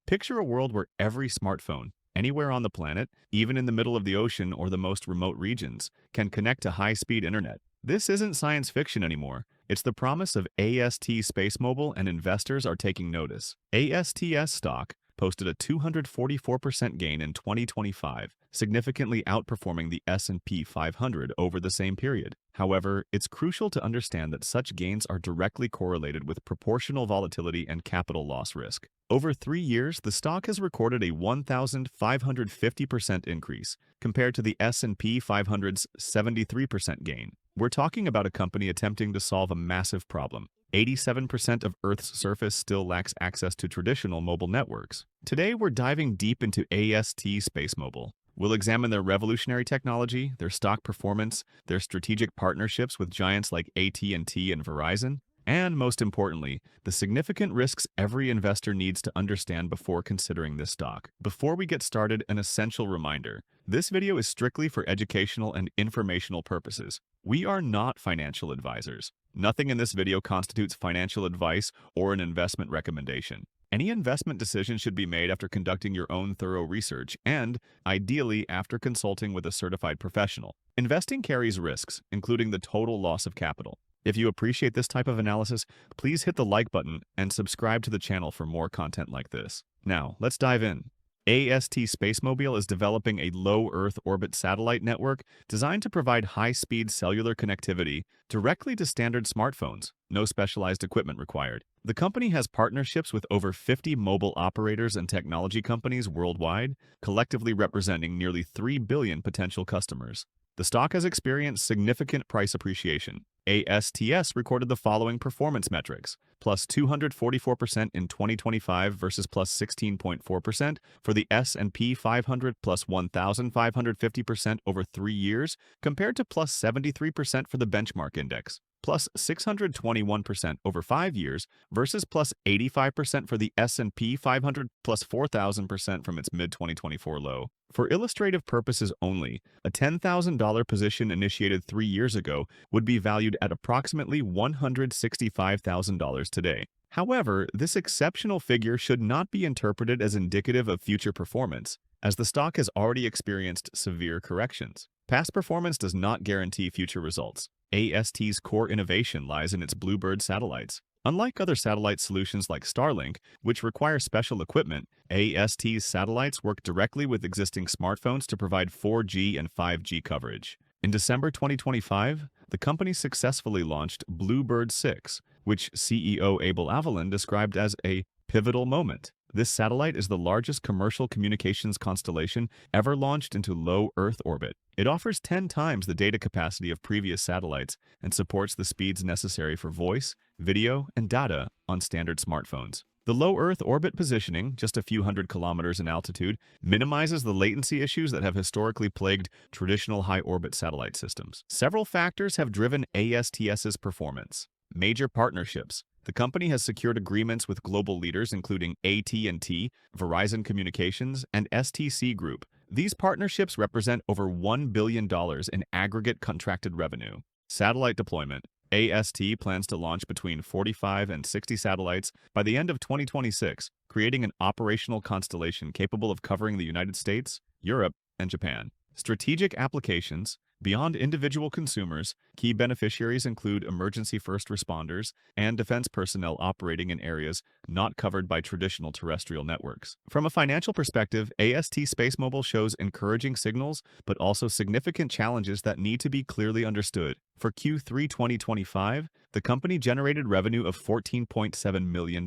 Picture a world where every smartphone, anywhere on the planet, even in the middle of the ocean or the most remote regions, can connect to high-speed internet. This isn't science fiction anymore. It's the promise of AST SpaceMobile, and investors are taking notice. ASTS stock posted a 244% gain in 2025, significantly outperforming the S&P 500 over the same period. However, it's crucial to understand that such gains are directly correlated with proportional volatility and capital loss risk. Over 3 years, the stock has recorded a 1,550% increase compared to the S&P 500's 73% gain. We're talking about a company attempting to solve a massive problem. 87% of Earth's surface still lacks access to traditional mobile networks. Today, we're diving deep into AST SpaceMobile. We'll examine their revolutionary technology, their stock performance, their strategic partnerships with giants like AT&T and Verizon, and most importantly, the significant risks every investor needs to understand before considering this stock. Before we get started, an essential reminder. This video is strictly for educational and informational purposes. We are not financial advisors. Nothing in this video constitutes financial advice or an investment recommendation. Any investment decision should be made after conducting your own thorough research and, ideally, after consulting with a certified professional. Investing carries risks, including the total loss of capital. If you appreciate this type of analysis, please hit the like button and subscribe to the channel for more content like this. Now, let's dive in. AST SpaceMobile is developing a low Earth orbit satellite network designed to provide high-speed cellular connectivity directly to standard smartphones, no specialized equipment required. The company has partnerships with over 50 mobile operators and technology companies worldwide, collectively representing nearly 3 billion potential customers. The stock has experienced significant price appreciation. ASTS recorded the following performance metrics: plus 244% in 2025 versus plus 16.4% for the S&P 500, plus 1,550% over 3 years, compared to plus 73% for the benchmark index, plus 621% over 5 years versus plus 85% for the S&P 500, plus 4,000% from its mid-2024 low. For illustrative purposes only, a $10,000 position initiated 3 years ago would be valued at approximately $165,000 today. However, this exceptional figure should not be interpreted as indicative of future performance, as the stock has already experienced severe corrections. Past performance does not guarantee future results. AST's core innovation lies in its BlueBird satellites. Unlike other satellite solutions like Starlink, which require special equipment, AST's satellites work directly with existing smartphones to provide 4G and 5G coverage. In December 2025, the company successfully launched BlueBird 6, which CEO Abel Avelin described as a pivotal moment. This satellite is the largest commercial communications constellation ever launched into low Earth orbit. It offers 10 times the data capacity of previous satellites and supports the speeds necessary for voice, video, and data on standard smartphones. The low Earth orbit positioning, just a few hundred kilometers in altitude, minimizes the latency issues that have historically plagued traditional high-orbit satellite systems. Several factors have driven ASTS's performance. Major partnerships. The company has secured agreements with global leaders including AT&T, Verizon Communications, and STC Group. These partnerships represent over $1 billion in aggregate contracted revenue. Satellite deployment. AST plans to launch between 45 and 60 satellites by the end of 2026, creating an operational constellation capable of covering the United States, Europe, and Japan. Strategic applications. Beyond individual consumers, key beneficiaries include emergency first responders and defense personnel operating in areas not covered by traditional terrestrial networks. From a financial perspective, AST SpaceMobile shows encouraging signals, but also significant challenges that need to be clearly understood. For Q3 2025, the company generated revenue of $14.7 million.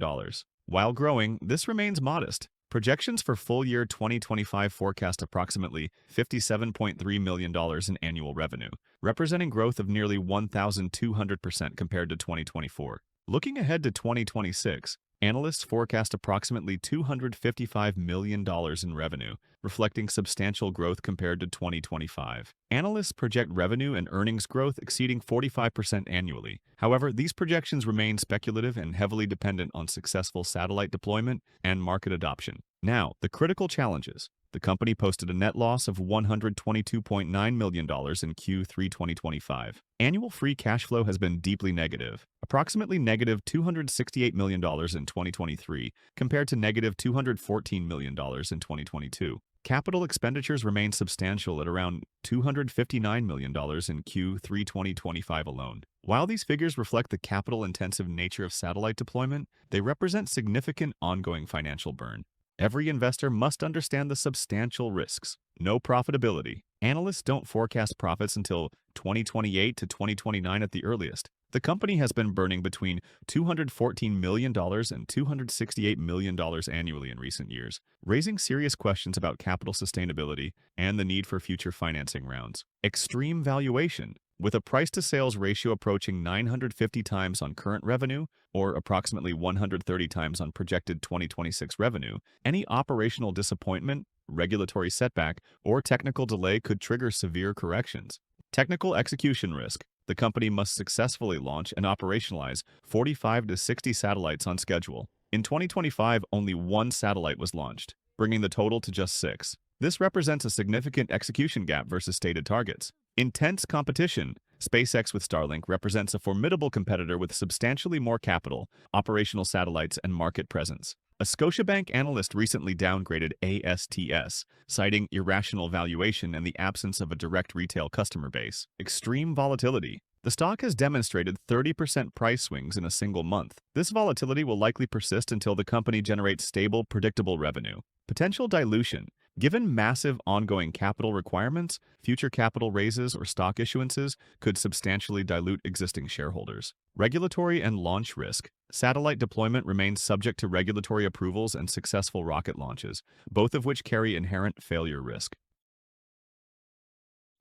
While growing, this remains modest. Projections for full year 2025 forecast approximately $57.3 million in annual revenue, representing growth of nearly 1,200% compared to 2024. Looking ahead to 2026, analysts forecast approximately $255 million in revenue, reflecting substantial growth compared to 2025. Analysts project revenue and earnings growth exceeding 45% annually. However, these projections remain speculative and heavily dependent on successful satellite deployment and market adoption. Now, the critical challenges. The company posted a net loss of $122.9 million in Q3 2025. Annual free cash flow has been deeply negative, approximately negative $268 million in 2023, compared to negative $214 million in 2022. Capital expenditures remain substantial at around $259 million in Q3 2025 alone. While these figures reflect the capital-intensive nature of satellite deployment, they represent significant ongoing financial burn. Every investor must understand the substantial risks. No profitability. Analysts don't forecast profits until 2028 to 2029 at the earliest. The company has been burning between $214 million and $268 million annually in recent years, raising serious questions about capital sustainability and the need for future financing rounds. Extreme valuation. With a price-to-sales ratio approaching 950 times on current revenue, or approximately 130 times on projected 2026 revenue, any operational disappointment, regulatory setback, or technical delay could trigger severe corrections. Technical execution risk. The company must successfully launch and operationalize 45 to 60 satellites on schedule. In 2025, only one satellite was launched, bringing the total to just 6. This represents a significant execution gap versus stated targets. Intense competition. SpaceX with Starlink represents a formidable competitor with substantially more capital, operational satellites, and market presence. A Scotiabank analyst recently downgraded ASTS, citing irrational valuation and the absence of a direct retail customer base. Extreme volatility. The stock has demonstrated 30% price swings in a single month. This volatility will likely persist until the company generates stable, predictable revenue. Potential dilution. Given massive ongoing capital requirements, future capital raises or stock issuances could substantially dilute existing shareholders. Regulatory and launch risk. Satellite deployment remains subject to regulatory approvals and successful rocket launches, both of which carry inherent failure risk.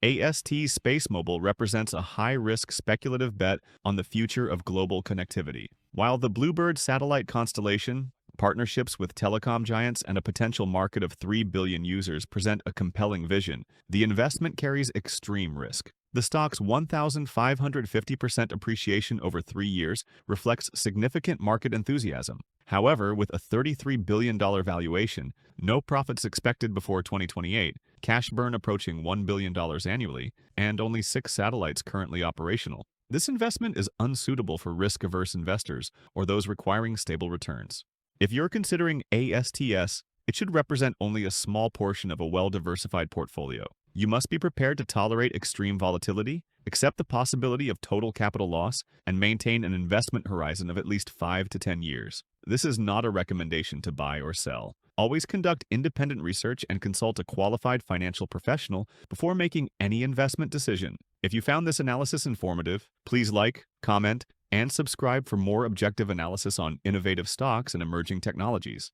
AST SpaceMobile represents a high-risk speculative bet on the future of global connectivity. While the BlueBird satellite constellation, partnerships with telecom giants, and a potential market of 3 billion users present a compelling vision, the investment carries extreme risk. The stock's 1,550% appreciation over 3 years reflects significant market enthusiasm. However, with a $33 billion valuation, no profits expected before 2028, cash burn approaching $1 billion annually, and only 6 satellites currently operational, this investment is unsuitable for risk-averse investors or those requiring stable returns. If you're considering ASTS, it should represent only a small portion of a well-diversified portfolio. You must be prepared to tolerate extreme volatility, accept the possibility of total capital loss, and maintain an investment horizon of at least 5 to 10 years. This is not a recommendation to buy or sell. Always conduct independent research and consult a qualified financial professional before making any investment decision. If you found this analysis informative, please like, comment, and subscribe for more objective analysis on innovative stocks and emerging technologies.